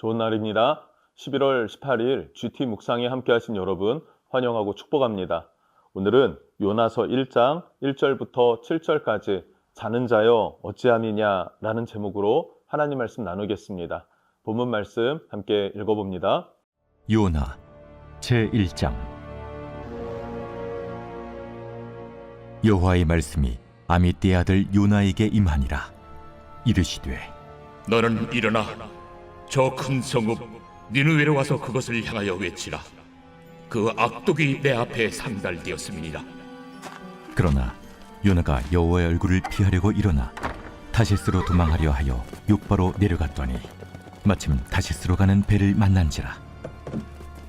좋은 날입니다. 11월 18일 GT 묵상에 함께 하신 여러분 환영하고 축복합니다. 오늘은 요나서 1장 1절부터 7절까지 자는 자여 어찌함이냐 라는 제목으로 하나님 말씀 나누겠습니다. 본문 말씀 함께 읽어봅니다. 요나 제1장. 여호와의 말씀이 아미떼의 아들 요나에게 임하니라. 이르시되 너는 일어나 저 큰 성읍 니느웨로 와서 그것을 향하여 외치라. 그 악독이 내 앞에 상달되었음이니라. 그러나 요나가 여호와의 얼굴을 피하려고 일어나 다시스로 도망하려 하여 욥바로 내려갔더니 마침 다시스로 가는 배를 만난지라.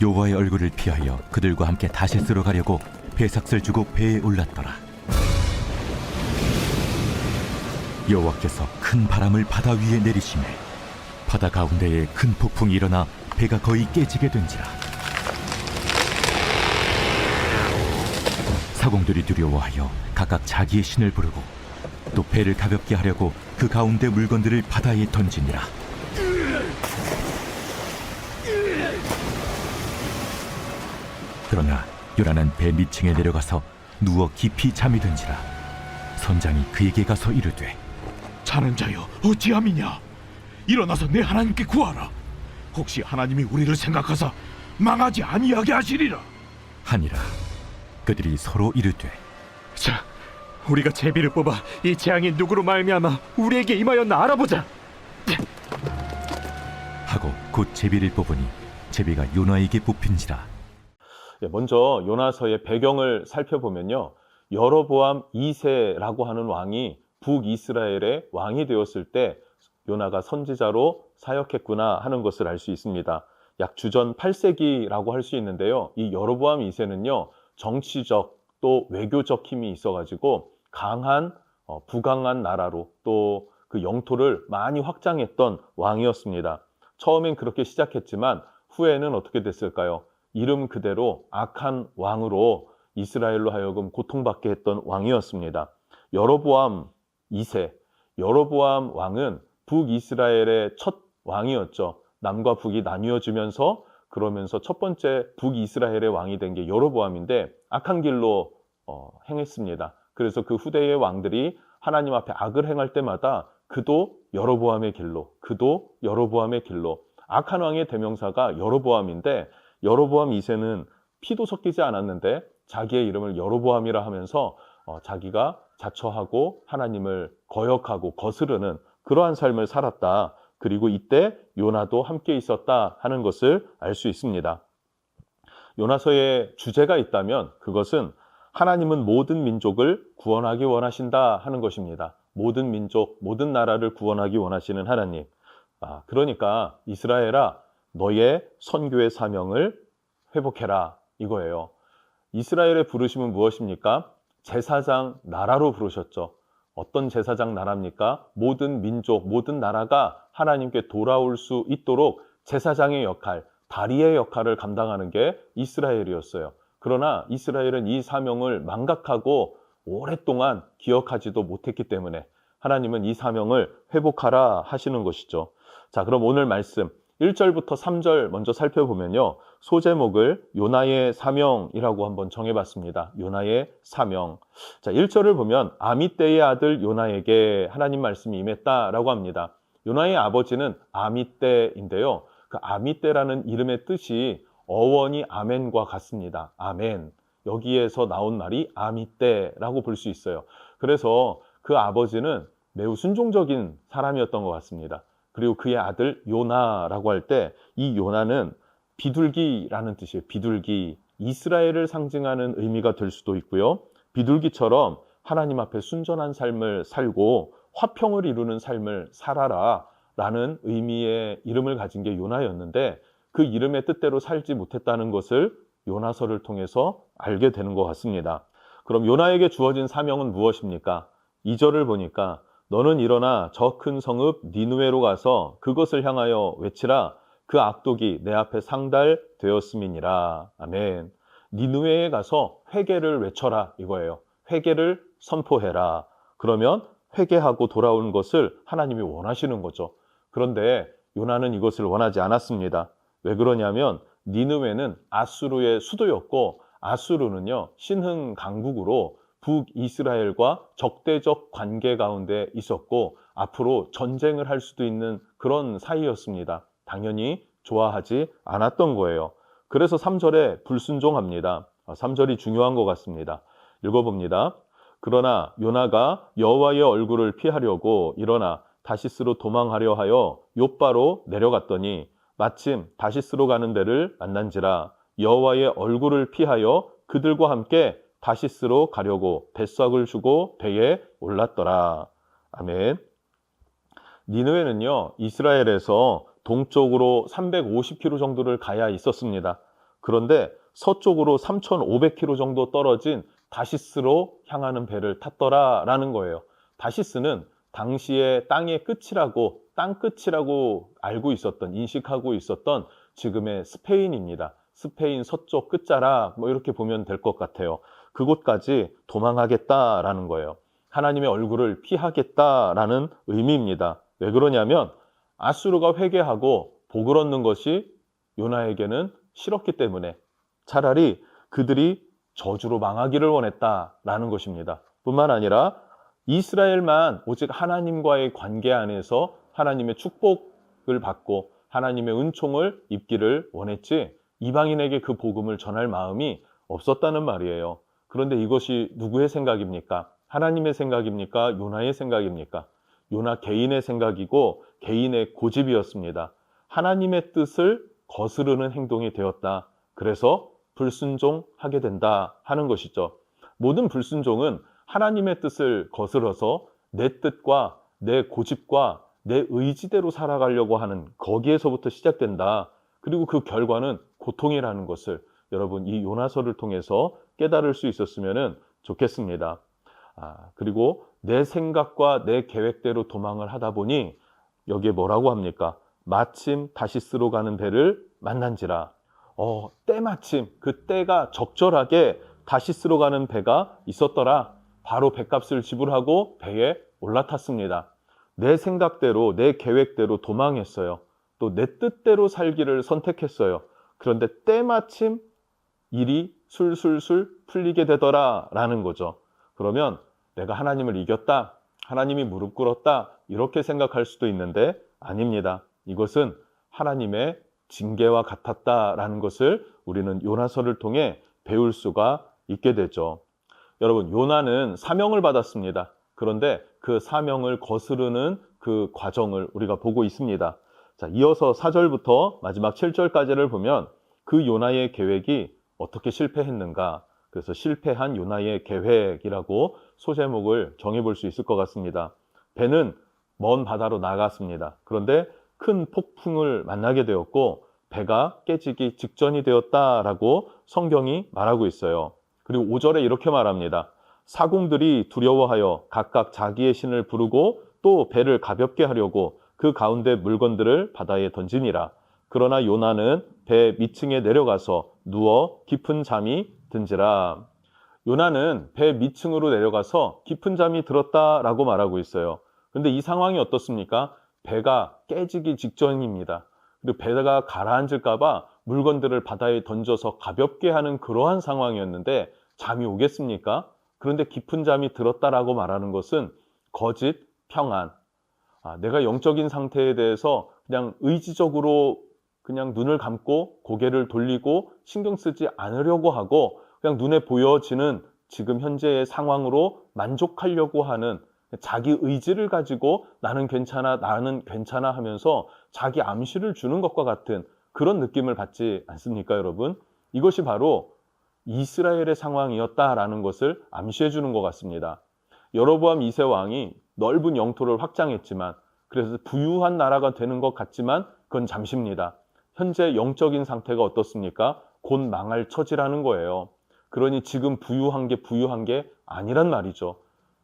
여호와의 얼굴을 피하여 그들과 함께 다시스로 가려고 배삭을 주고 배에 올랐더라. 여호와께서 큰 바람을 바다 위에 내리시매 바다 가운데에 큰 폭풍이 일어나 배가 거의 깨지게 된지라. 사공들이 두려워하여 각각 자기의 신을 부르고 또 배를 가볍게 하려고 그 가운데 물건들을 바다에 던지니라. 그러나 요나는 배 밑층에 내려가서 누워 깊이 잠이 든지라. 선장이 그에게 가서 이르되 자는 자여 어찌함이냐? 일어나서 내 하나님께 구하라. 혹시 하나님이 우리를 생각하사 망하지 아니하게 하시리라. 하니라. 그들이 서로 이르되 자, 우리가 제비를 뽑아 이 재앙이 누구로 말미암아 우리에게 임하였나 알아보자. 하고 곧 제비를 뽑으니 제비가 요나에게 뽑힌지라. 먼저 요나서의 배경을 살펴보면요. 여로보암 2세라고 하는 왕이 북이스라엘의 왕이 되었을 때 요나가 선지자로 사역했구나 하는 것을 알 수 있습니다. 약 주전 8세기라고 할 수 있는데요. 이 여로보암 2세는요. 정치적 또 외교적 힘이 있어가지고 강한 부강한 나라로 또 그 영토를 많이 확장했던 왕이었습니다. 처음엔 그렇게 시작했지만 후에는 어떻게 됐을까요? 이름 그대로 악한 왕으로 이스라엘로 하여금 고통받게 했던 왕이었습니다. 여로보암 2세, 여로보암 왕은 북이스라엘의 첫 왕이었죠. 남과 북이 나뉘어지면서 그러면서 첫 번째 북이스라엘의 왕이 된 게 여로보암인데 악한 길로 행했습니다. 그래서 그 후대의 왕들이 하나님 앞에 악을 행할 때마다 그도 여로보암의 길로, 그도 여로보암의 길로. 악한 왕의 대명사가 여로보암인데 여로보암 2세는 피도 섞이지 않았는데 자기의 이름을 여로보암이라 하면서 자기가 자처하고 하나님을 거역하고 거스르는 그러한 삶을 살았다. 그리고 이때 요나도 함께 있었다 하는 것을 알 수 있습니다. 요나서의 주제가 있다면 그것은 하나님은 모든 민족을 구원하기 원하신다 하는 것입니다. 모든 민족, 모든 나라를 구원하기 원하시는 하나님. 그러니까 이스라엘아, 너의 선교의 사명을 회복해라 이거예요. 이스라엘의 부르심은 무엇입니까? 제사장 나라로 부르셨죠. 어떤 제사장 나라입니까? 모든 민족, 모든 나라가 하나님께 돌아올 수 있도록 제사장의 역할, 다리의 역할을 감당하는 게 이스라엘이었어요. 그러나 이스라엘은 이 사명을 망각하고 오랫동안 기억하지도 못했기 때문에 하나님은 이 사명을 회복하라 하시는 것이죠. 자, 그럼 오늘 말씀 1절부터 3절 먼저 살펴보면요. 소제목을 요나의 사명이라고 한번 정해봤습니다. 요나의 사명. 자, 1절을 보면 아미떼의 아들 요나에게 하나님 말씀이 임했다라고 합니다. 요나의 아버지는 아미떼인데요. 그 아미떼라는 이름의 뜻이 어원이 아멘과 같습니다. 아멘. 여기에서 나온 말이 아미떼라고 볼 수 있어요. 그래서 그 아버지는 매우 순종적인 사람이었던 것 같습니다. 그리고 그의 아들 요나라고 할 때 이 요나는 비둘기라는 뜻이에요. 비둘기. 이스라엘을 상징하는 의미가 될 수도 있고요. 비둘기처럼 하나님 앞에 순전한 삶을 살고 화평을 이루는 삶을 살아라 라는 의미의 이름을 가진 게 요나였는데 그 이름의 뜻대로 살지 못했다는 것을 요나서를 통해서 알게 되는 것 같습니다. 그럼 요나에게 주어진 사명은 무엇입니까? 2절을 보니까 너는 일어나 저 큰 성읍 니느웨로 가서 그것을 향하여 외치라. 그 악독이 내 앞에 상달되었음이니라. 아멘. 니느웨에 가서 회개를 외쳐라 이거예요. 회개를 선포해라. 그러면 회개하고 돌아오는 것을 하나님이 원하시는 거죠. 그런데 요나는 이것을 원하지 않았습니다. 왜 그러냐면 니느웨는 아수르의 수도였고 아수르는요 신흥 강국으로 북이스라엘과 적대적 관계 가운데 있었고 앞으로 전쟁을 할 수도 있는 그런 사이였습니다. 당연히 좋아하지 않았던 거예요. 그래서 3절에 불순종합니다. 3절이 중요한 것 같습니다. 읽어봅니다. 그러나 요나가 여호와의 얼굴을 피하려고 일어나 다시스로 도망하려 하여 욥바로 내려갔더니 마침 다시스로 가는 배를 만난지라 여호와의 얼굴을 피하여 그들과 함께 다시스로 가려고 뱃삭을 주고 배에 올랐더라. 아멘. 니느웨는요 이스라엘에서 동쪽으로 350km 정도를 가야 있었습니다. 그런데 서쪽으로 3,500km 정도 떨어진 다시스로 향하는 배를 탔더라라는 거예요. 다시스는 당시의 땅의 끝이라고, 땅 끝이라고 알고 있었던, 인식하고 있었던 지금의 스페인입니다. 스페인 서쪽 끝자락 이렇게 보면 될 것 같아요. 그곳까지 도망하겠다라는 거예요. 하나님의 얼굴을 피하겠다라는 의미입니다. 왜 그러냐면 아수르가 회개하고 복을 얻는 것이 요나에게는 싫었기 때문에 차라리 그들이 저주로 망하기를 원했다라는 것입니다. 뿐만 아니라 이스라엘만 오직 하나님과의 관계 안에서 하나님의 축복을 받고 하나님의 은총을 입기를 원했지 이방인에게 그 복음을 전할 마음이 없었다는 말이에요. 그런데 이것이 누구의 생각입니까? 하나님의 생각입니까? 요나의 생각입니까? 요나 개인의 생각이고 개인의 고집이었습니다. 하나님의 뜻을 거스르는 행동이 되었다. 그래서 불순종하게 된다 하는 것이죠. 모든 불순종은 하나님의 뜻을 거스러서 내 뜻과 내 고집과 내 의지대로 살아가려고 하는 거기에서부터 시작된다. 그리고 그 결과는 고통이라는 것을 여러분 이 요나서를 통해서 깨달을 수 있었으면 좋겠습니다. 그리고 내 생각과 내 계획대로 도망을 하다 보니 여기에 뭐라고 합니까? 마침 다시스로 가는 배를 만난지라. 때마침 그 때가 적절하게 다시스로 가는 배가 있었더라. 바로 배값을 지불하고 배에 올라탔습니다. 내 생각대로 내 계획대로 도망했어요. 또 내 뜻대로 살기를 선택했어요. 그런데 때마침 일이 술술술 풀리게 되더라 라는 거죠. 그러면 내가 하나님을 이겼다, 하나님이 무릎 꿇었다 이렇게 생각할 수도 있는데 아닙니다. 이것은 하나님의 징계와 같았다라는 것을 우리는 요나서를 통해 배울 수가 있게 되죠. 여러분, 요나는 사명을 받았습니다. 그런데 그 사명을 거스르는 그 과정을 우리가 보고 있습니다. 자, 이어서 4절부터 마지막 7절까지를 보면 그 요나의 계획이 어떻게 실패했는가, 그래서 실패한 요나의 계획이라고 소제목을 정해볼 수 있을 것 같습니다. 배는 먼 바다로 나갔습니다. 그런데 큰 폭풍을 만나게 되었고 배가 깨지기 직전이 되었다라고 성경이 말하고 있어요. 그리고 5절에 이렇게 말합니다. 사공들이 두려워하여 각각 자기의 신을 부르고 또 배를 가볍게 하려고 그 가운데 물건들을 바다에 던지니라. 그러나 요나는 배 밑층에 내려가서 누워 깊은 잠이 든지라. 요나는 배 밑층으로 내려가서 깊은 잠이 들었다라고 말하고 있어요. 그런데 이 상황이 어떻습니까? 배가 깨지기 직전입니다. 그리고 배가 가라앉을까 봐 물건들을 바다에 던져서 가볍게 하는 그러한 상황이었는데 잠이 오겠습니까? 그런데 깊은 잠이 들었다라고 말하는 것은 거짓 평안. 내가 영적인 상태에 대해서 그냥 의지적으로 그냥 눈을 감고 고개를 돌리고 신경 쓰지 않으려고 하고 그냥 눈에 보여지는 지금 현재의 상황으로 만족하려고 하는 자기 의지를 가지고 나는 괜찮아 하면서 자기 암시를 주는 것과 같은 그런 느낌을 받지 않습니까, 여러분? 이것이 바로 이스라엘의 상황이었다라는 것을 암시해 주는 것 같습니다. 여로보암 2세 왕이 넓은 영토를 확장했지만 그래서 부유한 나라가 되는 것 같지만 그건 잠시입니다. 현재 영적인 상태가 어떻습니까? 곧 망할 처지라는 거예요. 그러니 지금 부유한 게 아니란 말이죠.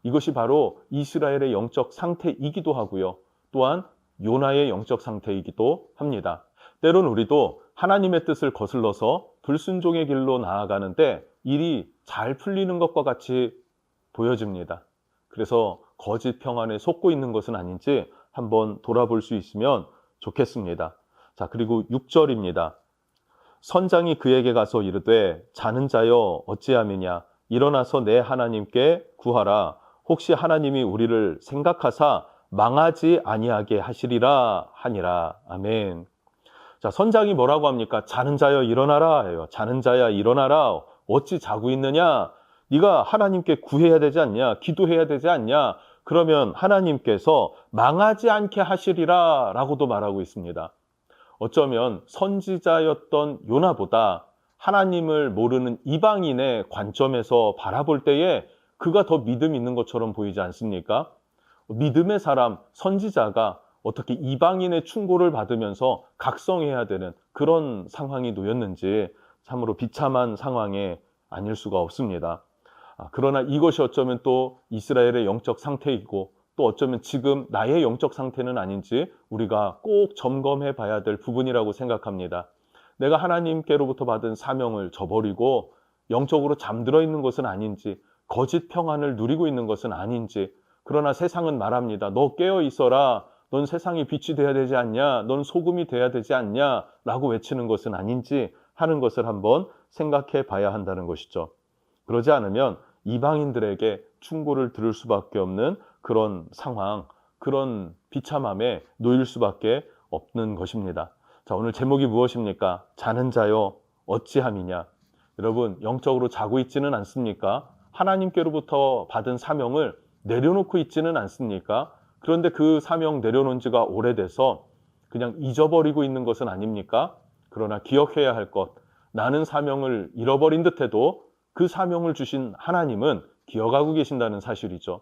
이것이 바로 이스라엘의 영적 상태이기도 하고요. 또한 요나의 영적 상태이기도 합니다. 때론 우리도 하나님의 뜻을 거슬러서 불순종의 길로 나아가는데 일이 잘 풀리는 것과 같이 보여집니다. 그래서 거짓 평안에 속고 있는 것은 아닌지 한번 돌아볼 수 있으면 좋겠습니다. 자, 그리고 6절입니다. 선장이 그에게 가서 이르되 자는 자여 어찌함이냐 일어나서 내 하나님께 구하라. 혹시 하나님이 우리를 생각하사 망하지 아니하게 하시리라 하니라. 아멘. 자, 선장이 뭐라고 합니까? 자는 자여 일어나라 해요. 자는 자야 일어나라. 어찌 자고 있느냐? 네가 하나님께 구해야 되지 않냐? 기도해야 되지 않냐? 그러면 하나님께서 망하지 않게 하시리라 라고도 말하고 있습니다. 어쩌면 선지자였던 요나보다 하나님을 모르는 이방인의 관점에서 바라볼 때에 그가 더 믿음 있는 것처럼 보이지 않습니까? 믿음의 사람, 선지자가 어떻게 이방인의 충고를 받으면서 각성해야 되는 그런 상황이 놓였는지 참으로 비참한 상황에 아닐 수가 없습니다. 그러나 이것이 어쩌면 또 이스라엘의 영적 상태이고 또 어쩌면 지금 나의 영적 상태는 아닌지 우리가 꼭 점검해 봐야 될 부분이라고 생각합니다. 내가 하나님께로부터 받은 사명을 저버리고 영적으로 잠들어 있는 것은 아닌지, 거짓 평안을 누리고 있는 것은 아닌지, 그러나 세상은 말합니다. 너 깨어 있어라. 넌 세상이 빛이 돼야 되지 않냐? 넌 소금이 돼야 되지 않냐? 라고 외치는 것은 아닌지 하는 것을 한번 생각해 봐야 한다는 것이죠. 그러지 않으면 이방인들에게 충고를 들을 수밖에 없는 그런 상황, 그런 비참함에 놓일 수밖에 없는 것입니다. 자, 오늘 제목이 무엇입니까? 자는 자여 어찌함이냐? 여러분, 영적으로 자고 있지는 않습니까? 하나님께로부터 받은 사명을 내려놓고 있지는 않습니까? 그런데 그 사명 내려놓은 지가 오래돼서 그냥 잊어버리고 있는 것은 아닙니까? 그러나 기억해야 할 것, 나는 사명을 잃어버린 듯해도 그 사명을 주신 하나님은 기억하고 계신다는 사실이죠.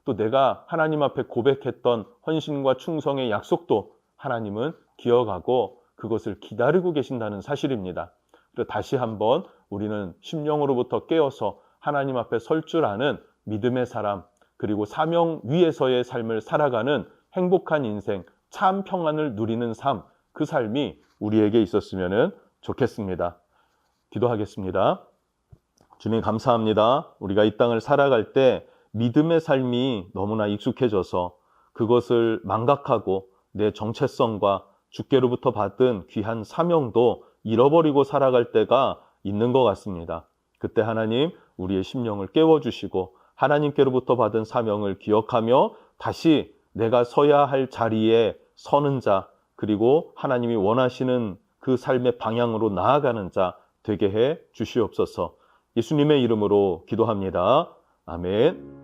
또 내가 하나님 앞에 고백했던 헌신과 충성의 약속도 하나님은 기억하고 그것을 기다리고 계신다는 사실입니다. 그래서 다시 한번 우리는 심령으로부터 깨어서 하나님 앞에 설 줄 아는 믿음의 사람, 그리고 사명 위에서의 삶을 살아가는 행복한 인생, 참 평안을 누리는 삶, 그 삶이 우리에게 있었으면 좋겠습니다. 기도하겠습니다. 주님 감사합니다. 우리가 이 땅을 살아갈 때 믿음의 삶이 너무나 익숙해져서 그것을 망각하고 내 정체성과 주께로부터 받은 귀한 사명도 잃어버리고 살아갈 때가 있는 것 같습니다. 그때 하나님 우리의 심령을 깨워주시고 하나님께로부터 받은 사명을 기억하며 다시 내가 서야 할 자리에 서는 자, 그리고 하나님이 원하시는 그 삶의 방향으로 나아가는 자 되게 해 주시옵소서. 예수님의 이름으로 기도합니다. 아멘.